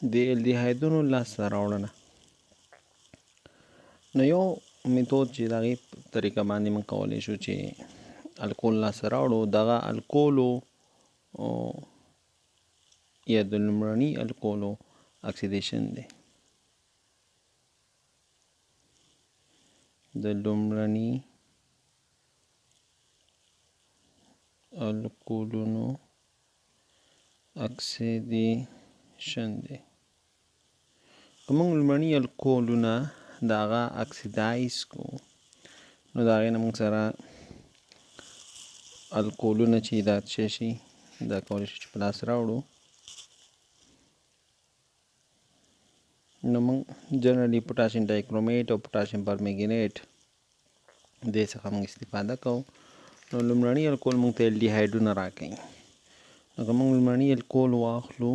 د الديهايدونو لاسته راوړنه. نو یو میتود چې د هغې په طریقه باندې موږ کولی شو چې الکول لاسته راوړو، دغه الکولو یا د لومړني الکولو اکسیدیشن دی. د لومړني الکولونو اکسیدیشن دی. که موږ لومړني الکولونه د هغه اکسیدایز کړو، نو د هغې نه موږ سره الکولونه چې دا څه شي، دا کولی شو چې په لاس راوړو. نو موږ جنرالي پوټاشیم ډایکرومیټ او پوټاشیم پرمنګنیټ دې څخه موږ استفاده کوو. نو لومړني الکول موږ ته الدیهایډونه راکوي. نو که موږ لومړني الکول واخلو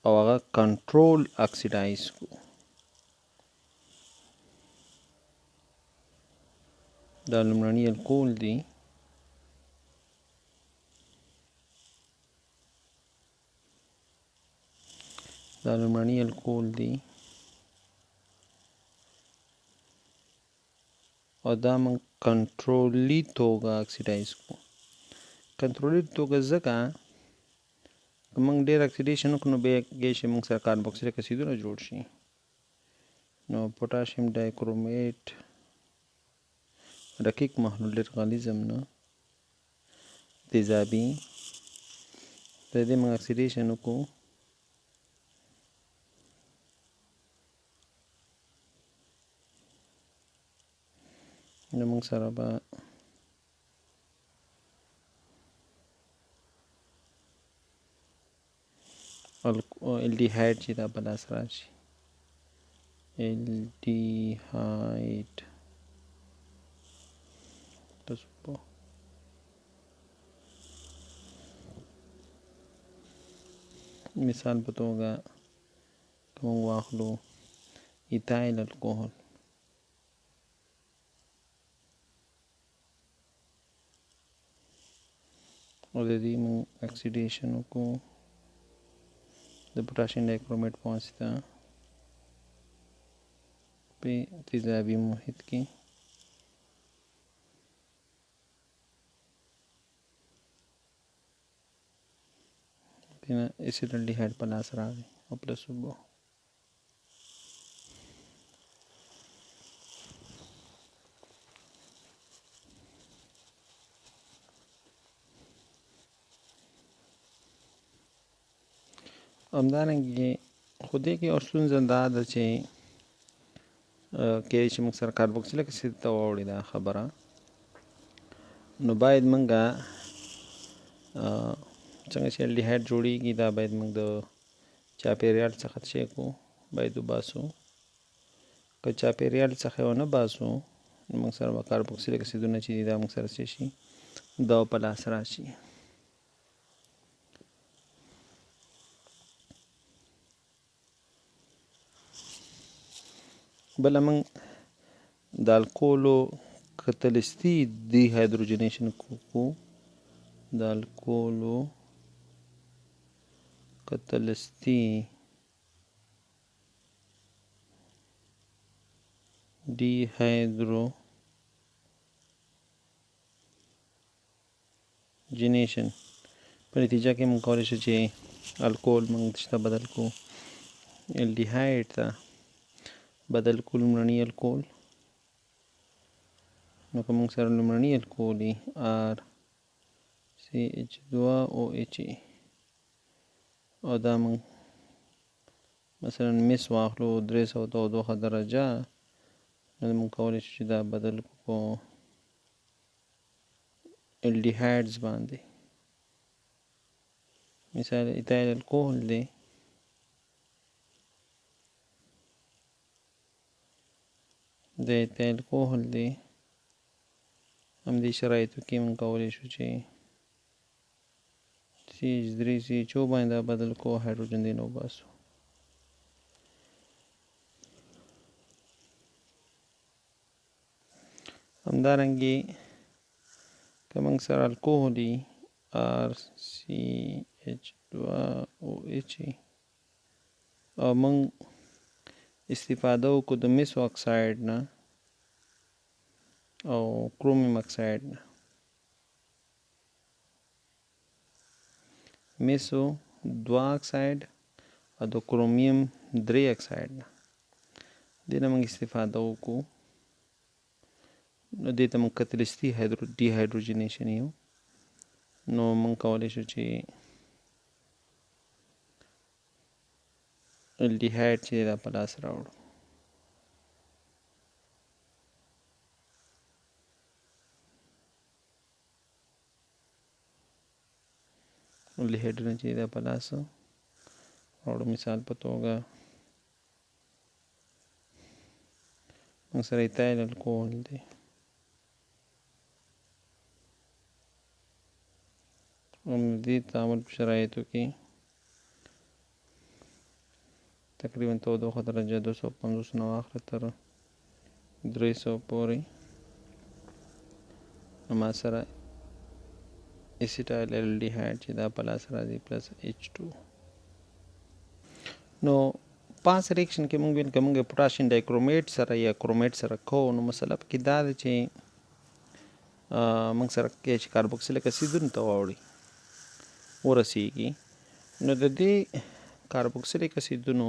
او هغه کنټرول اکسیډایز کړو، دا لومړني الکول دی. دا لومړني الکول دی او دا موږ کنټرولي توګه اکسیډایز کړو. کنټرولي توګه ځکه که موږ ډېر اکسیډیشن وکړو، نو بیا کېدای شي موږ سره کاربوکسیلیک اسیدونه جوړ شي. نو پوټاشیم ډایکرومیټ رقیق محلول، ډېر غلیظ هم نه، تیزابي، د دې موږ اکسیډیشن وکړو. نو موږ سره به الدیهایډ چې دا په لاس راشي. الدیهایډ مثال په توګه که موږ واخلو ایتایل الکوهل، او د دې موږ اکسیډیشن وکړو د پوټاشیم ډایکرومیټ په واسطه په تیزابي محیط کې. دینه اسید الدیهایډ په لاس راغی او پلس اوبه. همدارنګې خو دې کې یو ستونزه دا ده چې کېدای شي موږ سره کاربوکسیلیک اسید ته واوړي دا خبره. نو باید موږ څنګه چې الدیهایډ جوړیږي، دا باید موږ د چاپیریال څخه څه کړو، باید وباسو. که چاپیریال څخه یې ونه باسو، نو موږ سره به کاربوکسیلیک اسیدونه چې دي دا موږ سره څه شي، دا په لاس راشي. بله موږ د الکولو کتلستي دی هایدروجنیشن کوو. د الکولو کتلستي دی هایدروجنیشن په نتیجه کې موږ کولی شو چې الکول موږ ته بدل کړو، الدیهایډ ته بدل کړو لومړني الکول. نو که موږ سره لومړني الکول وي RCH2OH او دا موږ مثلا مس واخلو 300 تودوخه درجه، نو موږ کولی شو چې دا بدل کړو الدیهایډز باندې. مثال ایتایل الکوهل دی، د ایتایل الکوهل دی، همدې شرایطو کې موږ کولی شو چې CH3CHO باندې دا بدل کړو، هایدروجن دی نه وباسو. همدارنګې که موږ سره الکوهل وي RCH2OH او موږ استفاده وکړو د میسو اکساید نه او کرومیم اکساید نه. میسو 2 اکساید او د کرومیم 3 اکساید نه دې نه موږ استفاده وکړو. نو دې ته موږ کتلستي ډي هایدروجنیشن یو. نو موږ کولی شو چې الډیهایډ چې دا په لاس راوړو. الډیهایډونه چې دا په لاس راوړو، مثال په توګه موږ سره ایتایل الکوهول دی. دې تعامل په شرایطو کې تقریبا تودوخه درجه 250 نه واخله تر 300 پورې. ما سره اسیټایل الډیهایډ چې دا په لاس راځي پلس H2. نو پاس ریاکشن کې موږ ویل که موږ پوټاشیم ډایکرومیټ سره یا کرومیټ سره کوو، نو مسله پکې دا ده چې موږ سره چې کاربوکسیلیک اسیدونو ته ورسیږي، نو د دې کاربوکسیلیک اسیدونو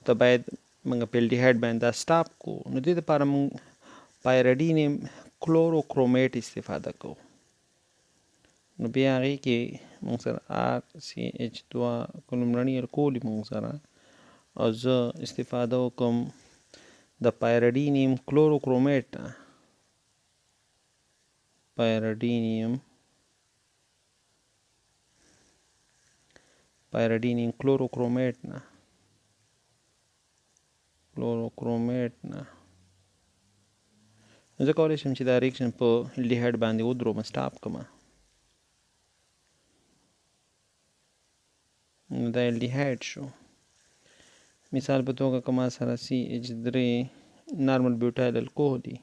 ته باید موږ په الډیهایډ باندې دا سټاپ کو. نو دې دپاره موږ پایرډینیم کلوروکرومیټ استفاده کوو. نو بیا هغې کې موږ سره RCH2 کوم لومړني الکول موږ سره، او زه استفاده وکم د پایرډینیم کلوروکرومیټ نه. پایرډینیم کلوروکرومیټ نه زه کولی شم چې دا ریاکشن په الډیهایډ باندې ودروم، سټاپ کړم. نو دا الډیهایډ شو. مثال په توګه که ما سره CH3 نارمل بیوټایل الکوهول دی،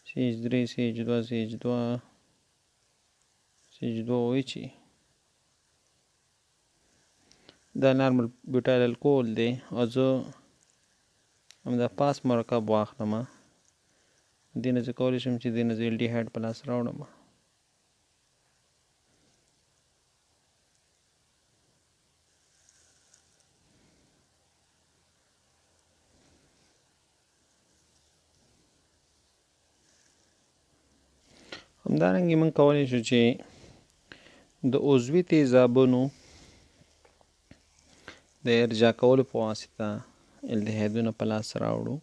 CH3 CH2 CH2 CH2OH دا نارمل بیوټایل الکوهول دی، او زه همدا پاس مرکب واخلم، دې نه زه کولی شم چې دې نه زه الډیهایډ په لاس راوړم. همدارنګې موږ کولی شو چې د عضوي تیزابونو د ارجاع کولو په واسطه الډیهایډونه په لاس راوړو.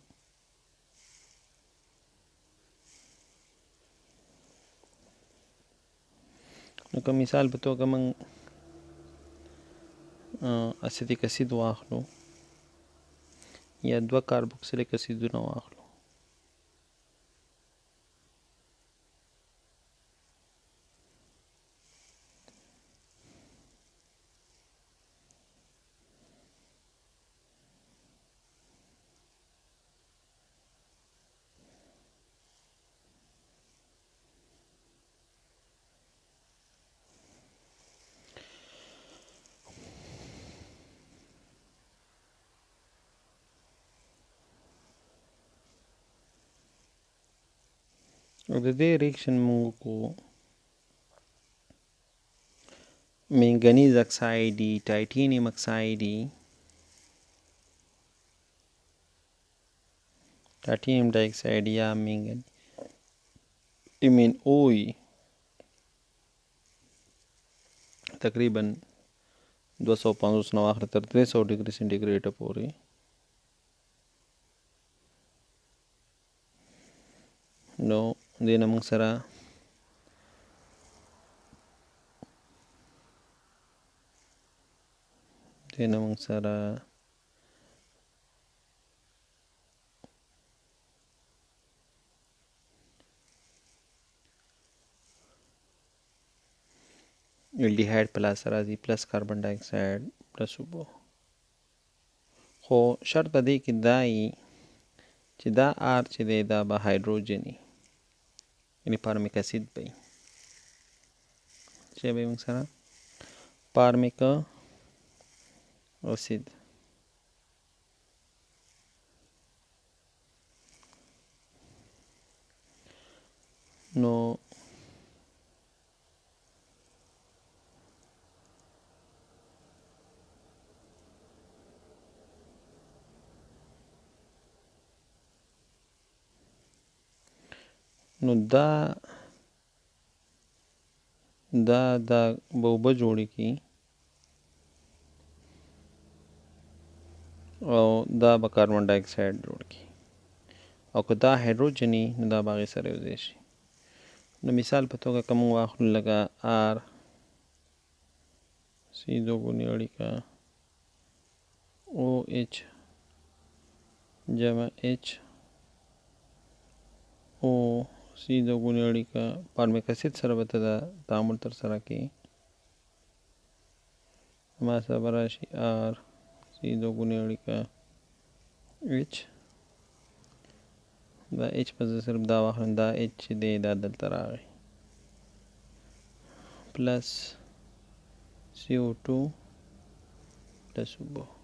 نو که مثال په توګه موږ اسیټیک اسید واخلو یا 2 کاربوکسیلیک اسیدونه واخلو، او د دې ریاکشن موږ وکړو منګنیز اکساید دي، ټایټینیم اکساید دي، ټایټینیم ډای اکساید یا MnO تقریبا 250 نه واخله تر 300 ډګري سنټیګریډ پورې. نو دې نه موږ سره الډیهایډ په لاس راځي پلس کاربن ډای اکساید پلس اوبه. خو شرط په دې کې دا وي چې دا آر چې دی دا به هایدروجن وي، یعنې فارمیک اسید به وي. چې به یې موږ سره فارمیک اسید نو نو دا به اوبه جوړې کړي او دا به کاربن ډای اکساید جوړ کړي او که دا هایدروجن وي نو دا به هغې سره یو ځای شي. د مثال په توګه که موږ واخلو لکه آر سی دوګونې اړیکه او ایچ جمع ایچ او سی دوګونې اړیکه فارمیک اسید سره به ته دا تعامل ترسره کړې ما سره به راشي آر سی دوګونې اړیکه ایچ دا ایچ په زه صرف دا واخلم دا ایچ چې دی دا دلته راغی پلس CO2 پلس اوبه